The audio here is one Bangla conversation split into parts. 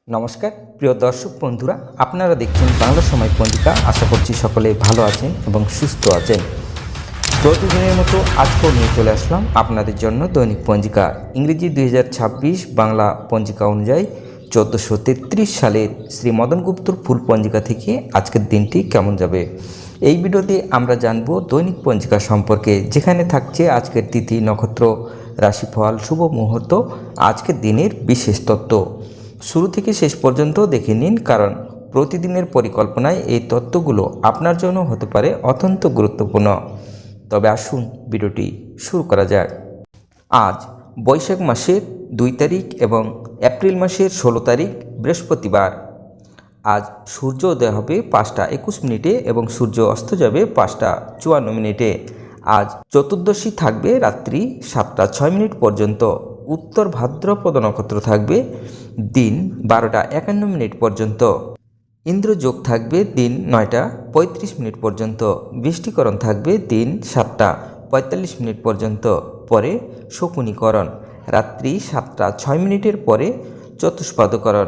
নমস্কার প্রিয় দর্শক বন্ধুরা, আপনারা দেখছেন বাংলা সময় পঞ্জিকা। আশা করছি সকলে ভালো আছেন এবং সুস্থ আছেন। প্রতিদিনের মতো আজকেও নিয়ে চলে আসলাম আপনাদের জন্য দৈনিক পঞ্জিকা। ইংরেজি 2026 বাংলা পঞ্জিকা অনুযায়ী 1433 সালের শ্রী মদন গুপ্তর ফুল পঞ্জিকা থেকে আজকের দিনটি কেমন যাবে। এই ভিডিওতে আমরা জানব দৈনিক পঞ্জিকা সম্পর্কে, যেখানে থাকছে আজকের তিথি, নক্ষত্র, রাশিফল, শুভ মুহূর্ত, আজকের দিনের বিশেষ তত্ত্ব। শুরু থেকে শেষ পর্যন্ত দেখে নিন, কারণ প্রতিদিনের পরিকল্পনায় এই তথ্যগুলো আপনার জন্য হতে পারে অত্যন্ত গুরুত্বপূর্ণ। তবে আসুন ভিডিওটি শুরু করা যাক। আজ বৈশাখ মাসের 2 তারিখ এবং এপ্রিল মাসের 16 তারিখ বৃহস্পতিবার। আজ সূর্য উদয় হবে 5টা 21 মিনিটে এবং সূর্য অস্ত যাবে 5টা 54 মিনিটে। আজ চতুর্দশী থাকবে রাত্রি 7টা 6 মিনিট পর্যন্ত। উত্তর ভাদ্রপদ নক্ষত্র থাকবে দিন 12টা 51 মিনিট পর্যন্ত। ইন্দ্রযোগ থাকবে দিন 9টা 35 মিনিট পর্যন্ত। বৃষ্টিকরণ থাকবে দিন 7টা 45 মিনিট পর্যন্ত। পরে শকুনিকরণ রাত্রি 7টা 6 মিনিটের পরে চতুষ্পাদকরণ।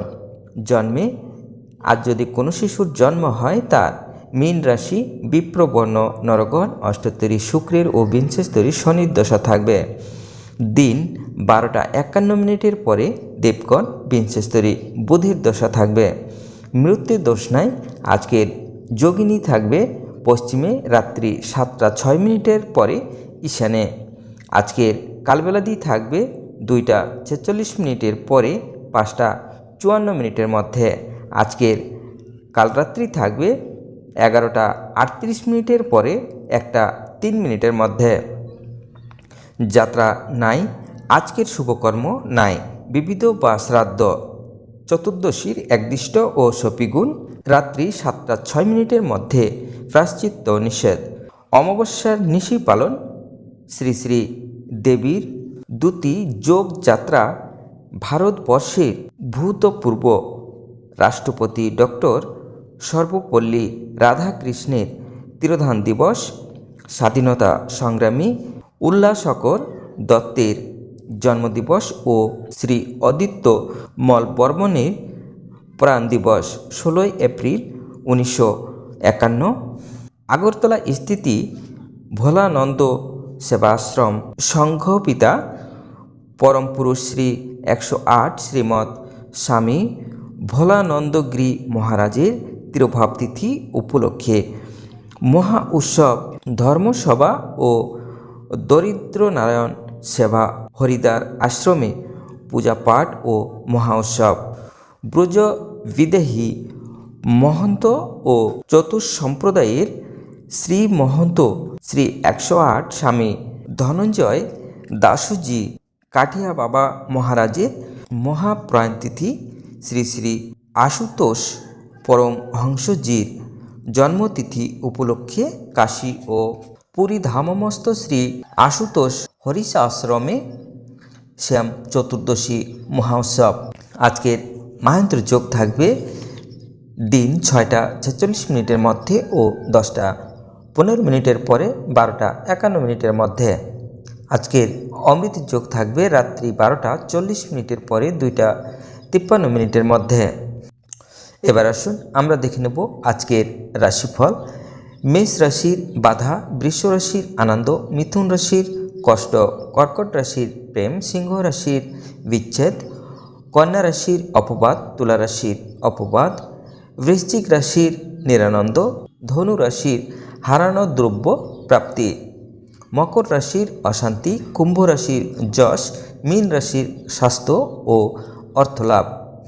জন্মে আজ যদি কোনো শিশুর জন্ম হয়, তার মীন রাশি, বিপ্রবর্ণ নরগণ, অষ্টোত্তরী শুক্রের ও বিংশস্তরী শনির দশা থাকবে। দিন 12টা 51 মিনিটের পরে দেবগণ, বিংশস্তরী বুধের দশা থাকবে। মৃত্যুর দোষ নাই। আজকের যোগিনী থাকবে পশ্চিমে রাত্রি 7টা 6 মিনিটের পরে ঈশানে। আজকের কালবেলাদি থাকবে 2টা 46 মিনিটের পরে 5টা 54 মিনিটের মধ্যে। আজকের কালরাত্রি থাকবে 11টা 38 মিনিটের পরে 1টা 3 মিনিটের মধ্যে। যাত্রা নাই। আজকের শুভকর্ম নাই। বিবিধ বা শ্রাদ্ধ। চতুর্দশীর একদিষ্ট ও সপিগুণ রাত্রি 7টা 6 মিনিটের মধ্যে। প্রায়শ্চিত্ত নিষেধ। অমাবস্যার নিশি পালন। শ্রী শ্রী দেবীর দ্যুতি যোগ যাত্রা। ভারতবর্ষের ভূতপূর্ব রাষ্ট্রপতি ডক্টর সর্বপল্লী রাধাকৃষ্ণের তিরোধান দিবস। স্বাধীনতা সংগ্রামী উল্লাসকর দত্তের জন্মদিবস ও শ্রী অদিত্য মল বর্মণের প্রাণ দিবস 16 এপ্রিল 1951। আগরতলা স্থিতি ভোলানন্দ সেবাশ্রম সংঘ পিতা পরম পুরুষ শ্রী 108 শ্রীমৎ স্বামী ভোলানন্দগিরি মহারাজের তিরোভাব তিথি উপলক্ষে মহা উৎসব ধর্মসভা ও দরিদ্র নারায়ণ সেবা হরিদ্বার আশ্রমে পূজা পাঠ ও মহা উৎসব। ব্রজ বিদেহী মহন্ত ও চতুর্সম্প্রদায়ের শ্রী মহন্ত শ্রী 108 স্বামী ধনঞ্জয় দাসুজি কাঠিয়া বাবা মহারাজের মহাপ্রয়াণতিথি। শ্রী শ্রী আশুতোষ পরমহংসজির জন্মতিথি উপলক্ষে কাশী ও পুরী ধামমস্ত শ্রী আশুতোষ হরিষা আশ্রমে শ্যাম চতুর্দশী মহোৎসব। আজকের মাহেন্দ্র যোগ থাকবে দিন 6টা 46 মিনিটের মধ্যে ও 10টা 15 মিনিটের পরে 12টা 51 মিনিটের মধ্যে। আজকের অমৃত যোগ থাকবে রাত্রি 12টা 40 মিনিটের পরে 2টা 53 মিনিটের মধ্যে। এবার আসুন আমরা দেখে নেব আজকের রাশিফল। মেষ রাশির বাধা, বৃষ রাশির আনন্দ, মিথুন রাশির কষ্ট, কর্কট রাশির প্রেম, সিংহ রাশির বিচ্ছেদ, কন্যা রাশির অপবাদ, তুলা রাশির অপবাদ, বৃশ্চিক রাশির নিরানন্দ, ধনু রাশির হারানো দ্রব্য প্রাপ্তি, মকর রাশির অশান্তি, কুম্ভ রাশির যশ, মীন রাশির স্বাস্থ্য ও অর্থলাভ।